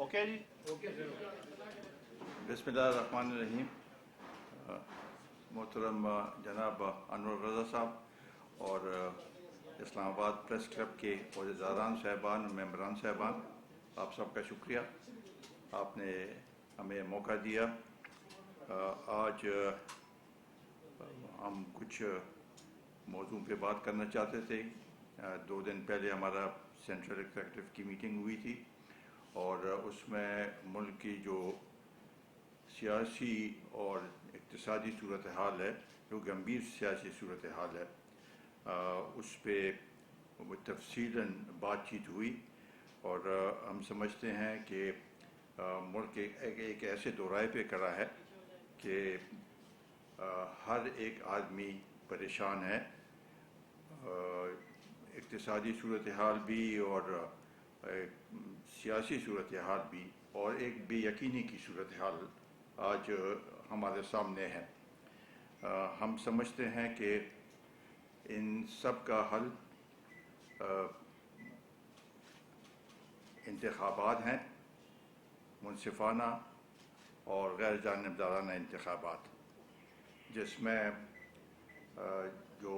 Okay جی. بسم اللہ الرحمن الرحیم. محترم جناب انور رضا صاحب اور اسلام آباد پریس کلب کے عہدیداران صاحبان، ممبران صاحبان، آپ سب کا شکریہ. آپ نے ہمیں موقع دیا. آج ہم کچھ موضوع پہ بات کرنا چاہتے تھے. 2 دن پہلے ہمارا سینٹرل ایگزیکٹو کی میٹنگ ہوئی تھی اور اس میں ملک کی جو سیاسی اور اقتصادی صورتحال ہے، جو گمبھیر سیاسی صورتحال ہے، اس پہ تفصیلاً بات چیت ہوئی. اور ہم سمجھتے ہیں کہ ملک ایک ایسے دورائے پہ کھڑا ہے کہ ہر ایک آدمی پریشان ہے. اقتصادی صورتحال بھی اور سیاسی صورتحال بھی، اور ایک بے یقینی کی صورتحال آج ہمارے سامنے ہے. ہم سمجھتے ہیں کہ ان سب کا حل انتخابات ہیں، منصفانہ اور غیر جانبدارانہ انتخابات، جس میں جو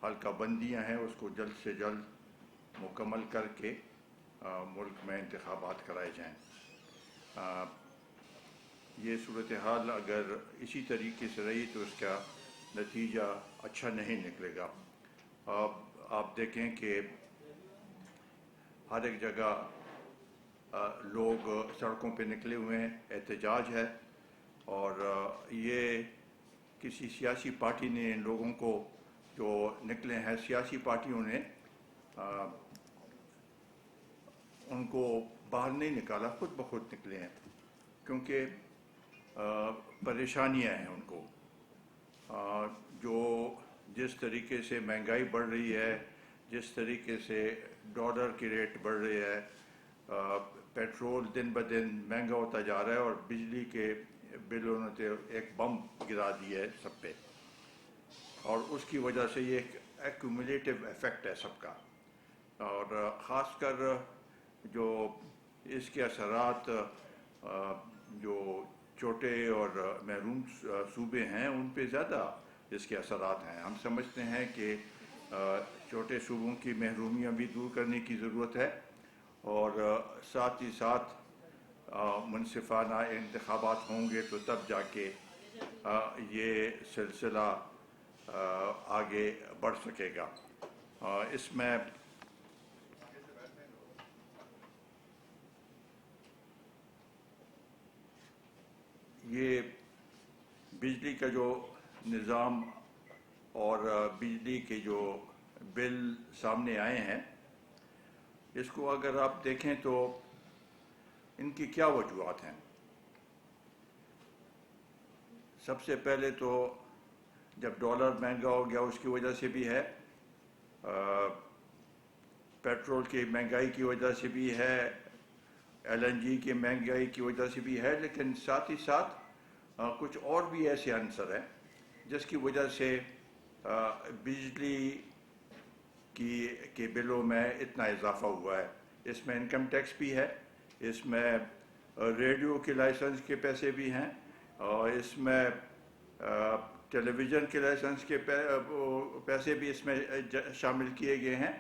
حلقہ بندیاں ہیں اس کو جلد سے جلد مکمل کر کے ملک میں انتخابات کرائے جائیں. یہ صورتحال اگر اسی طریقے سے رہی تو اس کا نتیجہ اچھا نہیں نکلے گا. آپ دیکھیں کہ ہر ایک جگہ لوگ سڑکوں پہ نکلے ہوئے ہیں، احتجاج ہے، اور یہ کسی سیاسی پارٹی نے ان لوگوں کو جو نکلے ہیں، سیاسی پارٹیوں نے ان کو باہر نہیں نکالا، خود بخود نکلے ہیں، کیونکہ پریشانیاں ہیں ان کو. جو جس طریقے سے مہنگائی بڑھ رہی ہے، جس طریقے سے ڈالر کی ریٹ بڑھ رہی ہے، پیٹرول دن بدن مہنگا ہوتا جا رہا ہے، اور بجلی کے بلوں نے ایک بم گرا دیا ہے سب پہ، اور اس کی وجہ سے یہ ایک ایکومولیٹو ایفیکٹ ہے سب کا. اور خاص کر جو اس کے اثرات جو چھوٹے اور محروم صوبے ہیں ان پہ زیادہ اس کے اثرات ہیں. ہم سمجھتے ہیں کہ چھوٹے صوبوں کی محرومیاں بھی دور کرنے کی ضرورت ہے، اور ساتھ ہی ساتھ منصفانہ انتخابات ہوں گے تو تب جا کے یہ سلسلہ آگے بڑھ سکے گا. اس میں یہ بجلی کا جو نظام اور بجلی کے جو بل سامنے آئے ہیں، اس کو اگر آپ دیکھیں تو ان کی کیا وجوہات ہیں. سب سے پہلے تو جب ڈالر مہنگا ہو گیا اس کی وجہ سے بھی ہے، پیٹرول کی مہنگائی کی وجہ سے بھی ہے، LNG کی مہنگائی کی وجہ سے بھی ہے، لیکن ساتھ ہی ساتھ کچھ اور بھی ایسے عنصر ہیں جس کی وجہ سے بجلی کے بلوں میں اتنا اضافہ ہوا ہے. اس میں انکم ٹیکس بھی ہے، اس میں ریڈیو کے لائسنس کے پیسے بھی ہیں، اور اس میں ٹیلی ویژن کے لائسنس کے پیسے بھی اس میں شامل کیے گئے ہیں.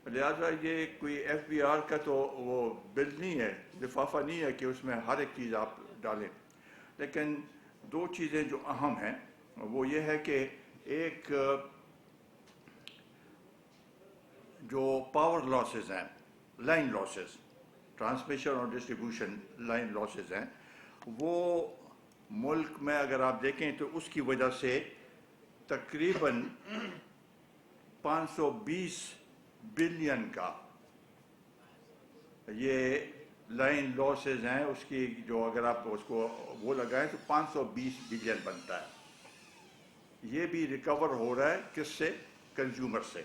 لہٰذا یہ کوئی FBR کا تو وہ بل نہیں ہے، لفافہ نہیں ہے کہ اس میں ہر ایک چیز آپ ڈالیں. لیکن 2 چیزیں جو اہم ہیں وہ یہ ہے کہ ایک جو پاور لاسز ہیں، لائن لاسز، ٹرانسمیشن اور ڈسٹریبیوشن لائن لاسز ہیں، وہ ملک میں اگر آپ دیکھیں تو اس کی وجہ سے تقریباً 520 بلین کا یہ لائن لاسز ہیں. اس کی جو اگر آپ اس کو وہ لگائیں تو 520 بلین بنتا ہے. یہ بھی ریکور ہو رہا ہے کس سے؟ کنزیومر سے.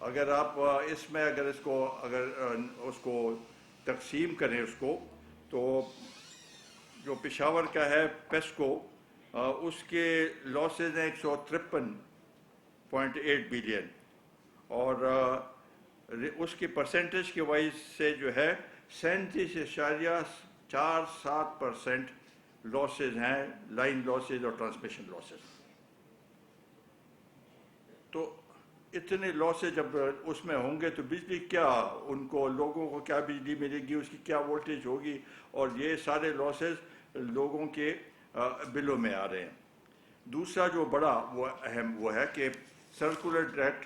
اگر آپ اس میں اگر اس کو تقسیم کریں اس کو، تو جو پشاور کا ہے پیسکو، اس کے لاسز ہیں 153.8 بلین، اور اس کی پرسنٹیج کے وائز سے جو ہے 37.47% لاسز ہیں، لائن لاسز اور ٹرانسمیشن لاسز. تو اتنے لاسز جب اس میں ہوں گے تو بجلی کیا، ان کو لوگوں کو کیا بجلی ملے گی، اس کی کیا وولٹیج ہوگی، اور یہ سارے لاسز لوگوں کے بلوں میں آ رہے ہیں. دوسرا جو بڑا وہ اہم وہ ہے کہ سرکولر ڈیٹ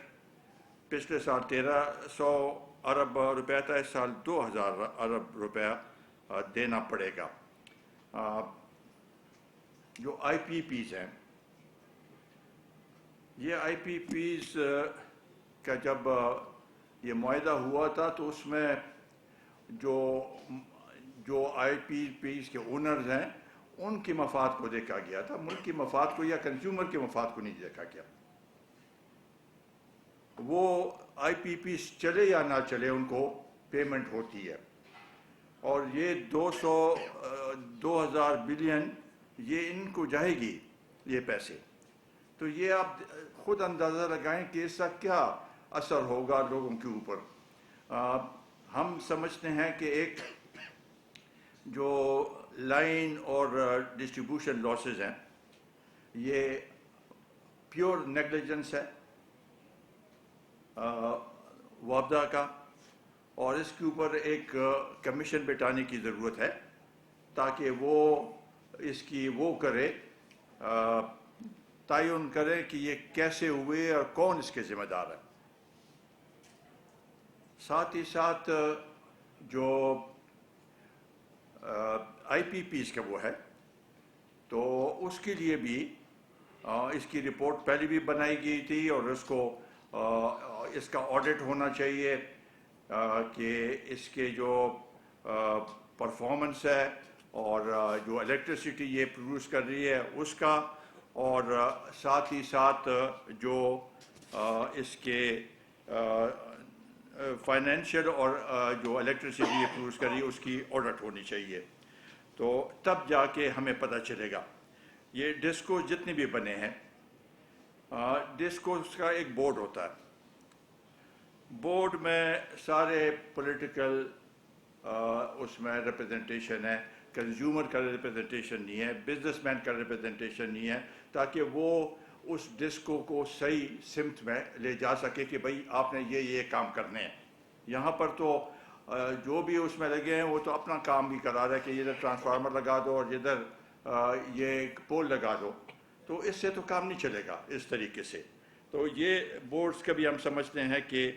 پچھلے سال 1300 ارب روپے تھا، اس سال 2000 ارب روپے دینا پڑے گا. جو آئی پی پیز ہیں، یہ آئی پی پیز کا جب یہ معاہدہ ہوا تھا تو اس میں جو آئی پی پیز کے اونرز ہیں ان کی مفاد کو دیکھا گیا تھا، ملک کی مفاد کو یا کنزیومر کے مفاد کو نہیں دیکھا گیا. وہ آئی پی پیز چلے یا نہ چلے ان کو پیمنٹ ہوتی ہے، اور یہ 2000 بلین یہ ان کو جائے گی یہ پیسے. تو یہ آپ خود اندازہ لگائیں کہ اس کا کیا اثر ہوگا لوگوں کے اوپر. ہم سمجھتے ہیں کہ ایک جو لائن اور ڈسٹریبیوشن لاسز ہیں یہ پیور نیگلیجنس ہے وابدہ کا، اور اس کے اوپر ایک کمیشن بٹھانے کی ضرورت ہے تاکہ وہ اس کی وہ کرے، تعین کرے کہ یہ کیسے ہوئے اور کون اس کے ذمہ دار ہے. ساتھ ہی ساتھ جو آئی پی پیز کا وہ ہے تو اس کے لیے بھی اس کی رپورٹ پہلے بھی بنائی گئی تھی، اور اس کا آڈٹ ہونا چاہیے کہ اس کے جو پرفارمنس ہے اور جو الیکٹریسٹی یہ پروڈیوس کر رہی ہے اس کا، اور ساتھ ہی ساتھ جو اس کے فائنینشیل اور جو الیکٹریسٹی یہ پروڈیوس کر رہی ہے اس کی آڈٹ ہونی چاہیے. تو تب جا کے ہمیں پتہ چلے گا. یہ ڈسکو جتنے بھی بنے ہیں، ڈسکوز کا ایک بورڈ ہوتا ہے، بورڈ میں سارے پولیٹیکل اس میں ریپرزنٹیشن ہے، کنزیومر کا ریپرزنٹیشن نہیں ہے، بزنس مین کا ریپرزنٹیشن نہیں ہے، تاکہ وہ اس ڈسکو کو صحیح سمت میں لے جا سکے کہ بھئی آپ نے یہ کام کرنے ہیں. یہاں پر تو جو بھی اس میں لگے ہیں وہ تو اپنا کام بھی کرا رہا ہے کہ ادھر ٹرانسفارمر لگا دو اور ادھر یہ پول لگا دو، تو اس سے تو کام نہیں چلے گا اس طریقے سے. تو یہ بورڈز کا بھی ہم سمجھتے ہیں کہ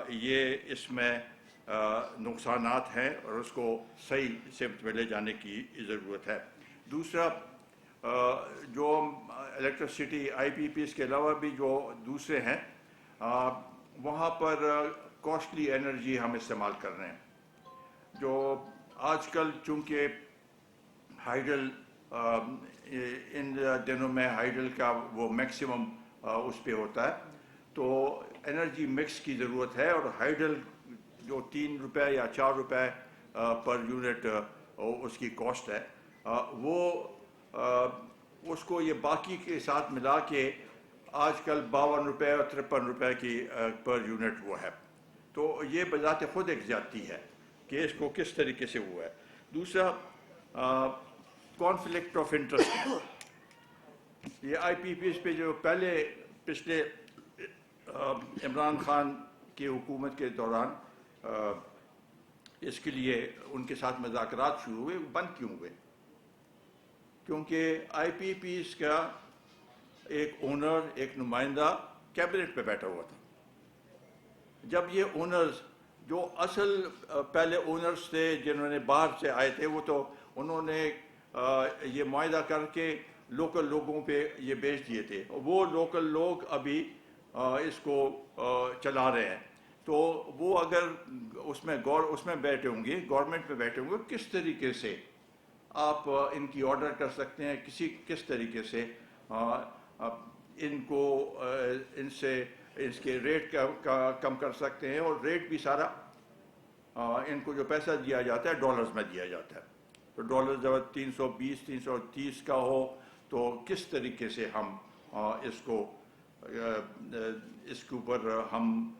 یہ اس میں نقصانات ہیں اور اس کو صحیح سمت میں لے جانے کی ضرورت ہے. دوسرا جو الیکٹرسٹی آئی پی پیز کے علاوہ بھی جو دوسرے ہیں وہاں پر کاسٹلی انرجی ہم استعمال کر رہے ہیں. جو آج کل چونکہ ہائیڈل ان دنوں میں ہائیڈل کا وہ میکسیمم اس پہ ہوتا ہے، تو انرجی مکس کی ضرورت ہے، اور ہائیڈل جو 3 روپے یا 4 روپے پر یونٹ اس کی کاسٹ ہے، وہ اس کو یہ باقی کے ساتھ ملا کے آج کل 52 روپے اور 53 روپے کی پر یونٹ وہ ہے. تو یہ بذات خود ایک زیادتی ہے کہ اس کو کس طریقے سے ہوا ہے. دوسرا کانفلکٹ آف انٹرسٹ. یہ آئی پی پیز پہ جو پچھلے عمران خان کی حکومت کے دوران اس کے لیے ان کے ساتھ مذاکرات شروع ہوئے، بند کیوں ہوئے؟ کیونکہ آئی پی پیز کا ایک اونر، ایک نمائندہ کیبنٹ پہ بیٹھا ہوا تھا. جب یہ اونرز جو اصل پہلے اونرز تھے جنہوں نے باہر سے آئے تھے، وہ تو انہوں نے یہ معاہدہ کر کے لوکل لوگوں پہ یہ بیچ دیے تھے، وہ لوکل لوگ ابھی اس کو چلا رہے ہیں. تو وہ اگر اس میں بیٹھے ہوں گے، گورنمنٹ میں بیٹھے ہوں گے، کس طریقے سے آپ ان کی آرڈر کر سکتے ہیں، کس طریقے سے ان کو اس کے ریٹ کم کر سکتے ہیں. اور ریٹ بھی سارا ان کو جو پیسہ دیا جاتا ہے ڈالرز میں دیا جاتا ہے. تو ڈالر جب 320 330 کا ہو تو کس طریقے سے ہم اس کے اوپر ہم